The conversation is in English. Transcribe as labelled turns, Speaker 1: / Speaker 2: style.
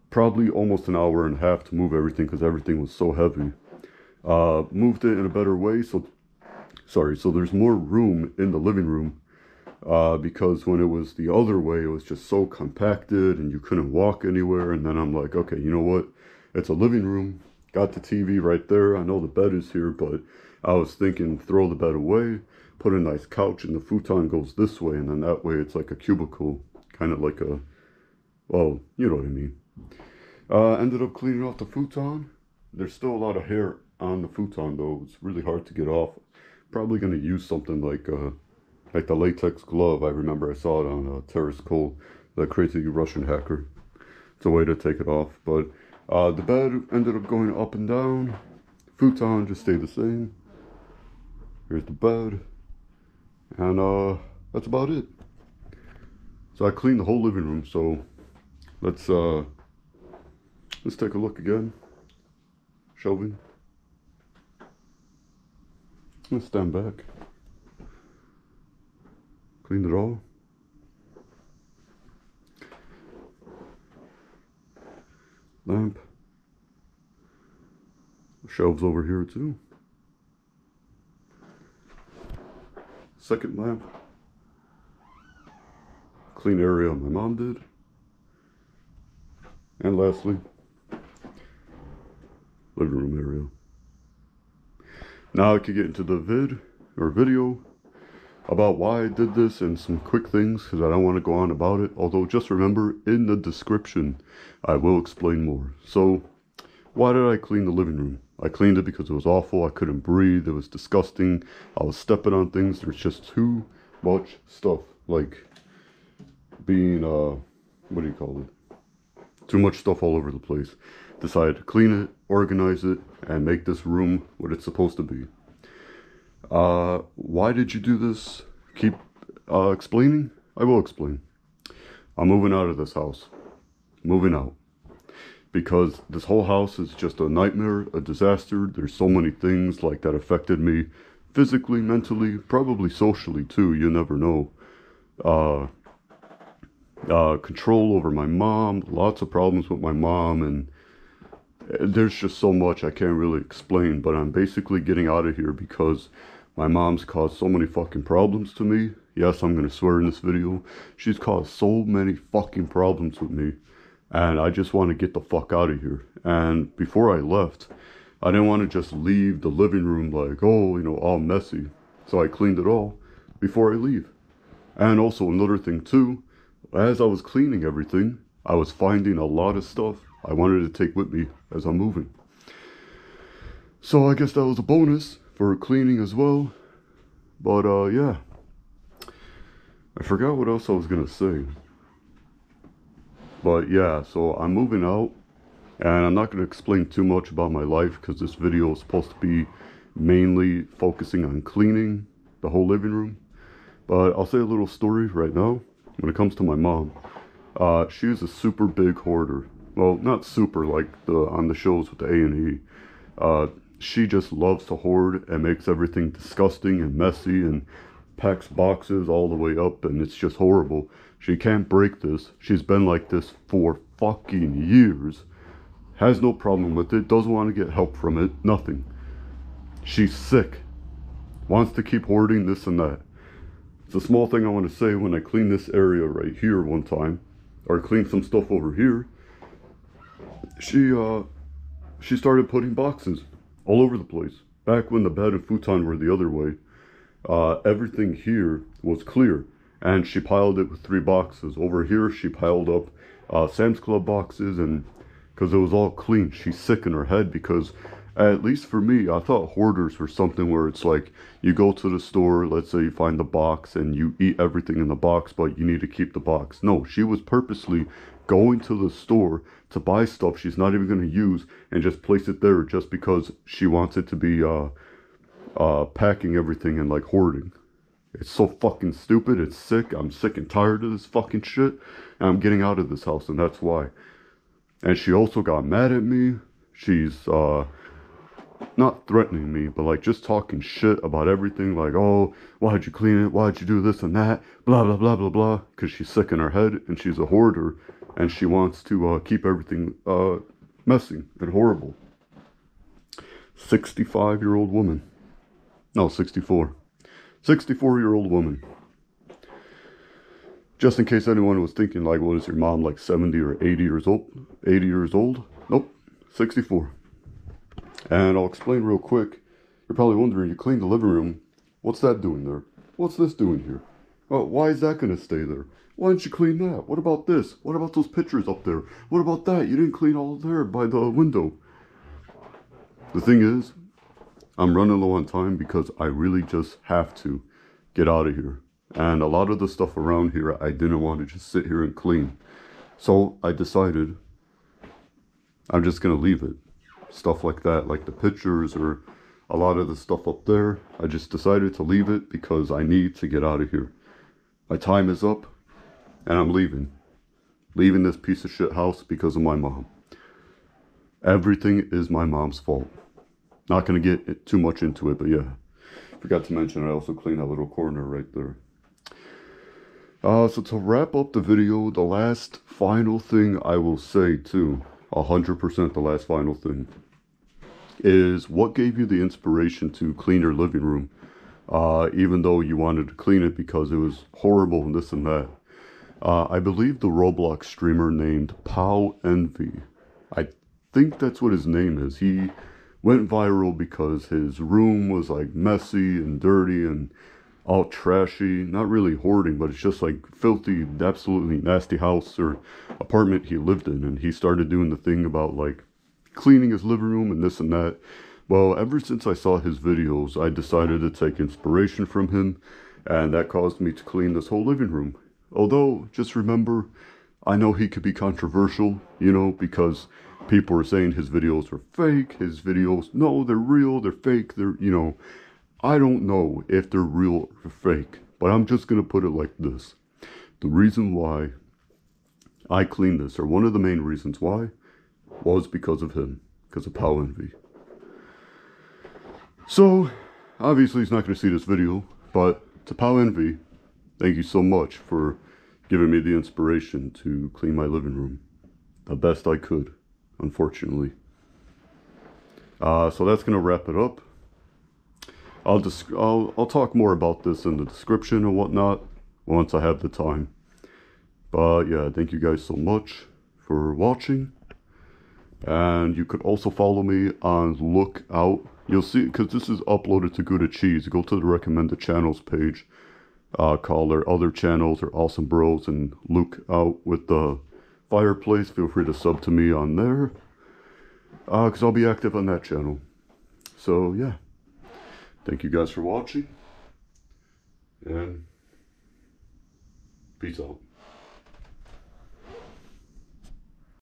Speaker 1: probably almost an hour and a half to move everything because everything was so heavy. Moved it in a better way, so sorry, so there's more room in the living room, because when it was the other way, it was just so compacted and you couldn't walk anywhere. And then I'm like, okay, you know what? It's a living room. Got the TV right there. I know the bed is here, but I was thinking throw the bed away, put a nice couch, and the futon goes this way, and then that way it's like a cubicle, kind of like a, well, you know what I mean. Ended up cleaning off the futon. There's still a lot of hair on the futon though. It's really hard to get off. Probably gonna use something like the latex glove. I remember I saw it on Terrace Cole, the crazy Russian hacker. It's a way to take it off. But the bed ended up going up and down. Futon just stayed the same. Here's the bed. And that's about it. So I cleaned the whole living room, so let's take a look again. Shelving. Let's stand back. Cleaned it all. Lamp. Shelves over here too. Second lamp. Clean area my mom did. And lastly, living room area. Now I could get into the video about why I did this and some quick things, because I don't want to go on about it. Although just remember, in the description I will explain more. So why did I clean the living room? I cleaned it because it was awful. I couldn't breathe. It was disgusting. I was stepping on things. There's just too much stuff, like being what do you call it, too much stuff all over the place. Decided to clean it, organize it, and make this room what it's supposed to be. Why did you do this? Keep explaining? I will explain. I'm moving out of this house. Moving out. Because this whole house is just a nightmare, a disaster. There's so many things like that affected me physically, mentally, probably socially too. You never know. Control over my mom, lots of problems with my mom, and there's just so much I can't really explain. But I'm basically getting out of here because my mom's caused so many fucking problems to me. Yes, I'm gonna swear in this video. She's caused so many fucking problems with me, and I just want to get the fuck out of here. And before I left, I didn't want to just leave the living room like, oh, you know, all messy. So I cleaned it all before I leave. And also another thing too, as I was cleaning everything, I was finding a lot of stuff I wanted to take with me as I'm moving. So I guess that was a bonus for cleaning as well. But yeah, I forgot what else I was gonna say. But yeah, so I'm moving out, and I'm not gonna explain too much about my life because this video is supposed to be mainly focusing on cleaning the whole living room. But I'll say a little story right now. When it comes to my mom, she's a super big hoarder. Well, not super like on the shows with the A&E. She just loves to hoard and makes everything disgusting and messy and packs boxes all the way up, and it's just horrible. She can't break this. She's been like this for fucking years. Has no problem with it. Doesn't want to get help from it. Nothing. She's sick. Wants to keep hoarding this and that. It's a small thing I want to say. When I cleaned this area right here one time, or cleaned some stuff over here, she started putting boxes all over the place. Back when the bed and futon were the other way, everything here was clear, and she piled it with 3 boxes. Over here, she piled up Sam's Club boxes, and because it was all clean, she's sick in her head because, at least for me, I thought hoarders were something where it's like you go to the store, let's say you find the box and you eat everything in the box, but you need to keep the box. No, she was purposely going to the store to buy stuff she's not even going to use and just place it there just because she wants it to be packing everything and like hoarding. It's so fucking stupid. It's sick. I'm sick and tired of this fucking shit, and I'm getting out of this house, and that's why. And she also got mad at me. She's not threatening me, but like just talking shit about everything, like, oh, why'd you clean it, why'd you do this and that, blah blah blah blah blah, because she's sick in her head and she's a hoarder, and she wants to keep everything messy and horrible. 65-year-old woman. No, 64. 64-year-old woman. Just in case anyone was thinking, like, what is your mom, like 70 or 80 years old? 80 years old? Nope, 64. And I'll explain real quick. You're probably wondering, you cleaned the living room. What's that doing there? What's this doing here? Oh, why is that going to stay there? Why didn't you clean that? What about this? What about those pictures up there? What about that? You didn't clean all there by the window. The thing is, I'm running low on time because I really just have to get out of here. And a lot of the stuff around here, I didn't want to just sit here and clean. So I decided I'm just going to leave it. Stuff like that, like the pictures or a lot of the stuff up there. I just decided to leave it because I need to get out of here. My time is up and I'm leaving. Leaving this piece of shit house because of my mom. Everything is my mom's fault. Not going to get too much into it, but yeah. Forgot to mention I also cleaned that little corner right there. So to wrap up the video, the last final thing I will say too, 100% the last final thing, is what gave you the inspiration to clean your living room, even though you wanted to clean it because it was horrible and this and that. I believe the Roblox streamer named Pow Envy. I think that's what his name is. He went viral because his room was like messy and dirty and all trashy. Not really hoarding, but it's just like filthy, absolutely nasty house or apartment he lived in. And he started doing the thing about like cleaning his living room and this and that. Well, ever since I saw his videos, I decided to take inspiration from him, and that caused me to clean this whole living room. Although, just remember, I know he could be controversial, you know, because people are saying his videos are fake, his videos, no, they're real, they're fake, they're, you know, I don't know if they're real or fake, but I'm just going to put it like this. The reason why I cleaned this, or one of the main reasons why, was because of him, because of Pow Envy. So, obviously he's not going to see this video, but to Pow Envy, thank you so much for giving me the inspiration to clean my living room. The best I could, unfortunately. So that's going to wrap it up. I'll talk more about this in the description and whatnot once I have the time. But yeah, thank you guys so much for watching. And you could also follow me on Lookout. You'll see, because this is uploaded to Gouda Cheese. Go to the recommended channels page. Call their other channels or Awesome Bros and Lookout with the fireplace. Feel free to sub to me on there. Because I'll be active on that channel. So yeah. Thank you guys for watching, and peace out.